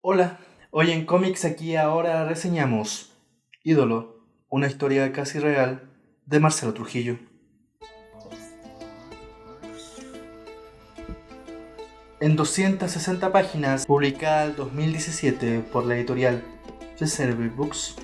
Hola, hoy en Cómics Aquí y Ahora reseñamos Ídolo, una historia casi real de Marcelo Trujillo. En 260 páginas, publicada en 2017 por la editorial Reserve Books.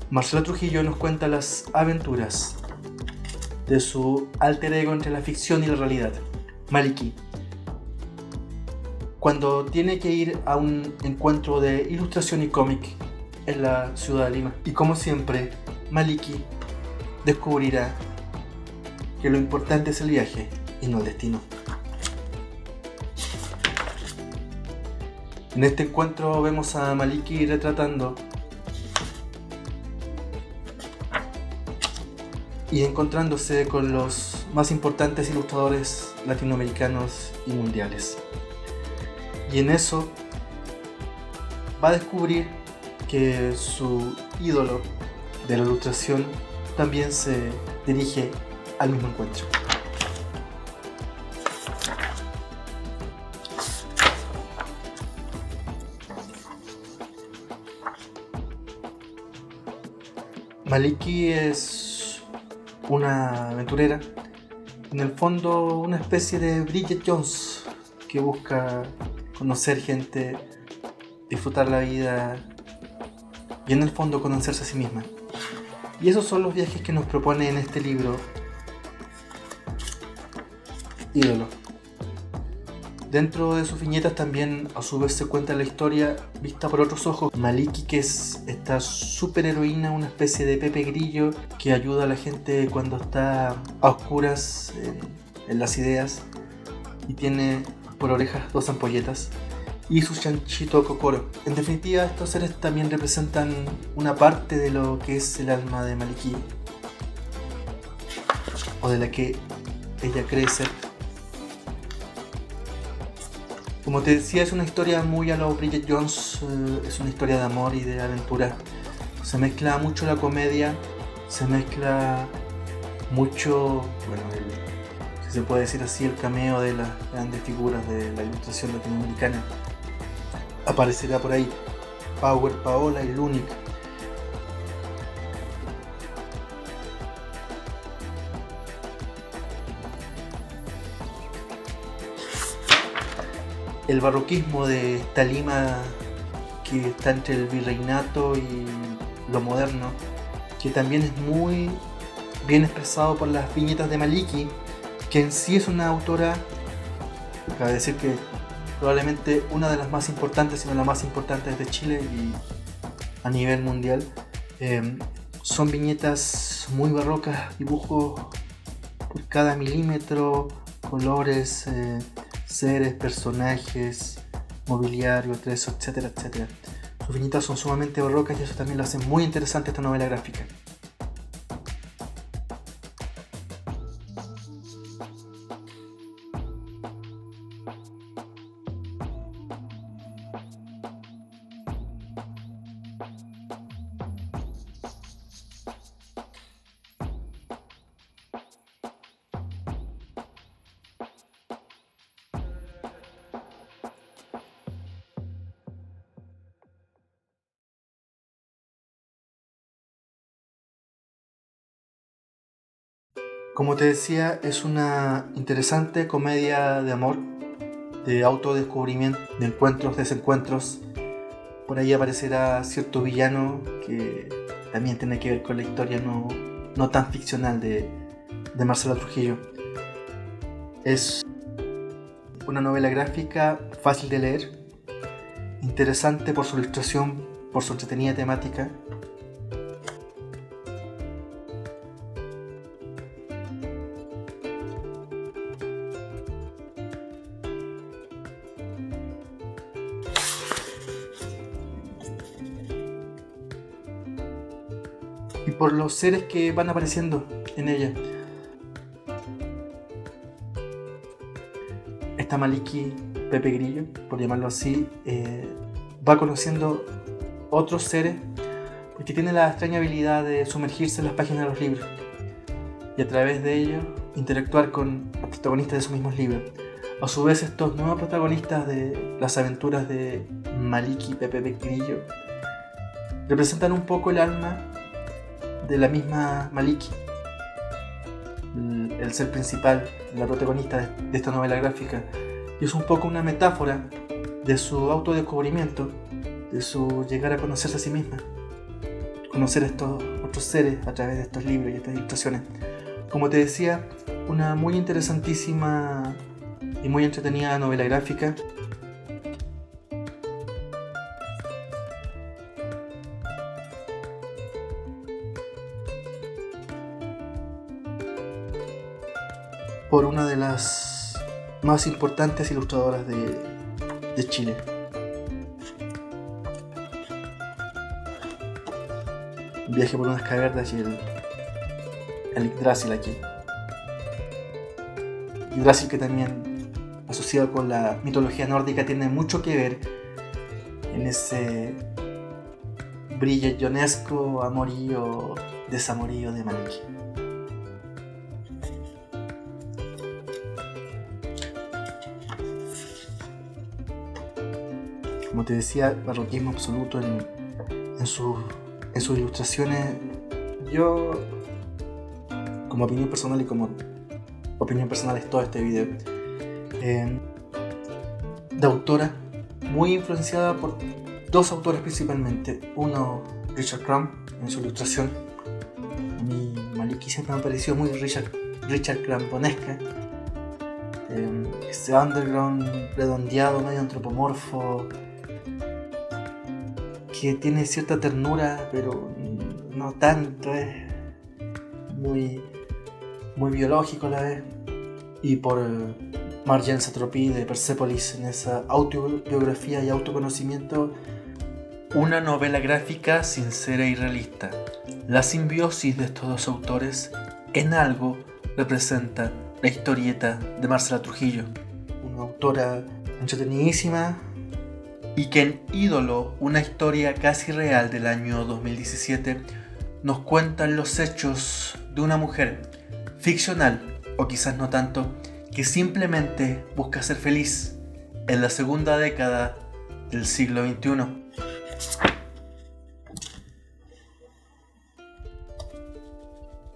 Marcelo Trujillo nos cuenta las aventuras de su alter ego entre la ficción y la realidad, Maliki. Cuando tiene que ir a un encuentro de ilustración y cómic en la ciudad de Lima. Y como siempre, Maliki descubrirá que lo importante es el viaje y no el destino. En este encuentro vemos a Maliki retratando y encontrándose con los más importantes ilustradores latinoamericanos y mundiales. Y en eso va a descubrir que su ídolo de la ilustración también se dirige al mismo encuentro. Maliki es una aventurera, en el fondo una especie de Bridget Jones que busca conocer gente, disfrutar la vida y en el fondo conocerse a sí misma. Y esos son los viajes que nos propone en este libro Ídolo. Dentro de sus viñetas también a su vez se cuenta la historia vista por otros ojos. Maliki, que es esta superheroína, una especie de Pepe Grillo que ayuda a la gente cuando está a oscuras en las ideas y tiene por orejas 2 ampolletas, y su chanchito Kokoro. En definitiva, estos seres también representan una parte de lo que es el alma de Maliki, o de la que ella cree ser. Como te decía, es una historia muy a lo Bridget Jones, es una historia de amor y de aventura. Se mezcla mucho la comedia, se mezcla mucho, si se puede decir así, el cameo de las grandes figuras de la ilustración latinoamericana. Aparecerá por ahí Power Paola y Lunik. El barroquismo de esta Lima que está entre el virreinato y lo moderno, que también es muy bien expresado por las viñetas de Maliki, que en sí es una autora, cabe decir que probablemente una de las más importantes, si no la más importante de Chile y a nivel mundial. Son viñetas muy barrocas, dibujos por cada milímetro, colores, seres, personajes, mobiliario, atrezo, etcétera, etcétera. Sus viñetas son sumamente barrocas y eso también lo hace muy interesante esta novela gráfica. Como te decía, es una interesante comedia de amor, de autodescubrimiento, de encuentros, desencuentros. Por ahí aparecerá cierto villano que también tiene que ver con la historia no tan ficcional de Marcelo Trujillo. Es una novela gráfica fácil de leer, interesante por su ilustración, por su entretenida temática. y por los seres que van apareciendo en ella. Esta Maliki, Pepe Grillo, por llamarlo así, va conociendo otros seres porque tiene la extraña habilidad de sumergirse en las páginas de los libros y a través de ellos interactuar con los protagonistas de sus mismos libros. A su vez, estos nuevos protagonistas de las aventuras de Maliki, Pepe Grillo, representan un poco el alma de la misma Maliki, el ser principal, la protagonista de esta novela gráfica, y es un poco una metáfora de su autodescubrimiento, de su llegar a conocerse a sí misma, conocer a estos otros seres a través de estos libros y estas ilustraciones. Como te decía, una muy interesantísima y muy entretenida novela gráfica. Por una de las más importantes ilustradoras de Chile. Un viaje por unas cavernas y el Yggdrasil aquí. Yggdrasil, que también asociado con la mitología nórdica, tiene mucho que ver en ese brillantonesco amorío, desamorío de Maliki. Como te decía, barroquismo absoluto en sus ilustraciones. Yo, como opinión personal y como opinión personal es todo este video, de autora muy influenciada por dos autores principalmente. Uno, Richard Crumb, en su ilustración. A mí Maliki siempre me pareció muy Richard Crumbonesca. Ese underground redondeado, medio antropomorfo, que tiene cierta ternura, pero no tanto, es muy biológico a la vez. Y por Marjane Satrapi de Persepolis, en esa autobiografía y autoconocimiento, una novela gráfica sincera y realista. La simbiosis de estos dos autores en algo representa la historieta de Marcela Trujillo, una autora entretenidísima y que en Ídolo, una historia casi real del año 2017, nos cuentan los hechos de una mujer ficcional, o quizás no tanto, que simplemente busca ser feliz en la segunda década del siglo XXI.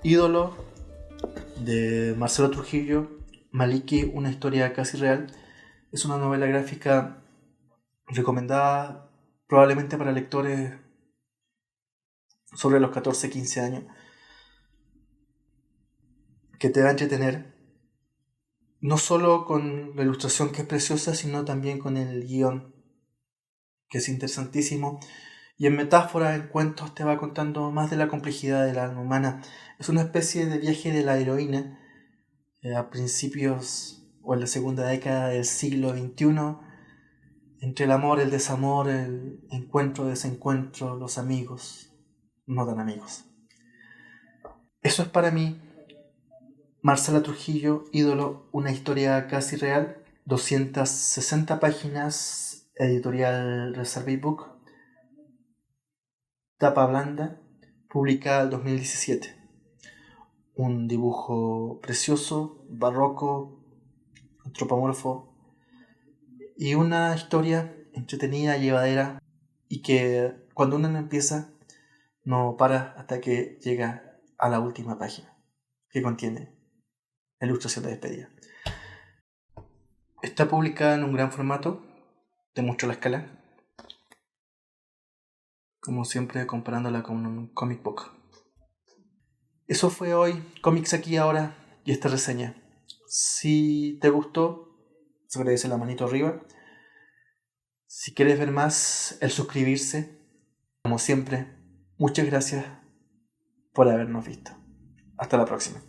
Ídolo de Marcelo Trujillo, Maliki, una historia casi real, es una novela gráfica recomendada probablemente para lectores sobre los 14-15 años, que te va a entretener no solo con la ilustración, que es preciosa, sino también con el guión, que es interesantísimo, y en metáforas, en cuentos, te va contando más de la complejidad del alma humana. Es una especie de viaje de la heroína a principios o en la segunda década del siglo XXI, entre el amor, el desamor, el encuentro, desencuentro, los amigos, no tan amigos. Eso es para mí Marcela Trujillo, Ídolo, una historia casi real, 260 páginas, editorial Reserve Book, tapa blanda, publicada en 2017. Un dibujo precioso, barroco, antropomorfo, y una historia entretenida, llevadera, y que cuando uno empieza no para hasta que llega a la última página, que contiene la ilustración de despedida. Está publicada en un gran formato, te muestro la escala, como siempre comparándola con un comic book. Eso fue hoy, Cómics Aquí Ahora, y esta reseña. Si te gustó, se agradece la manito arriba. Si quieres ver más, el suscribirse. Como siempre, muchas gracias por habernos visto. Hasta la próxima.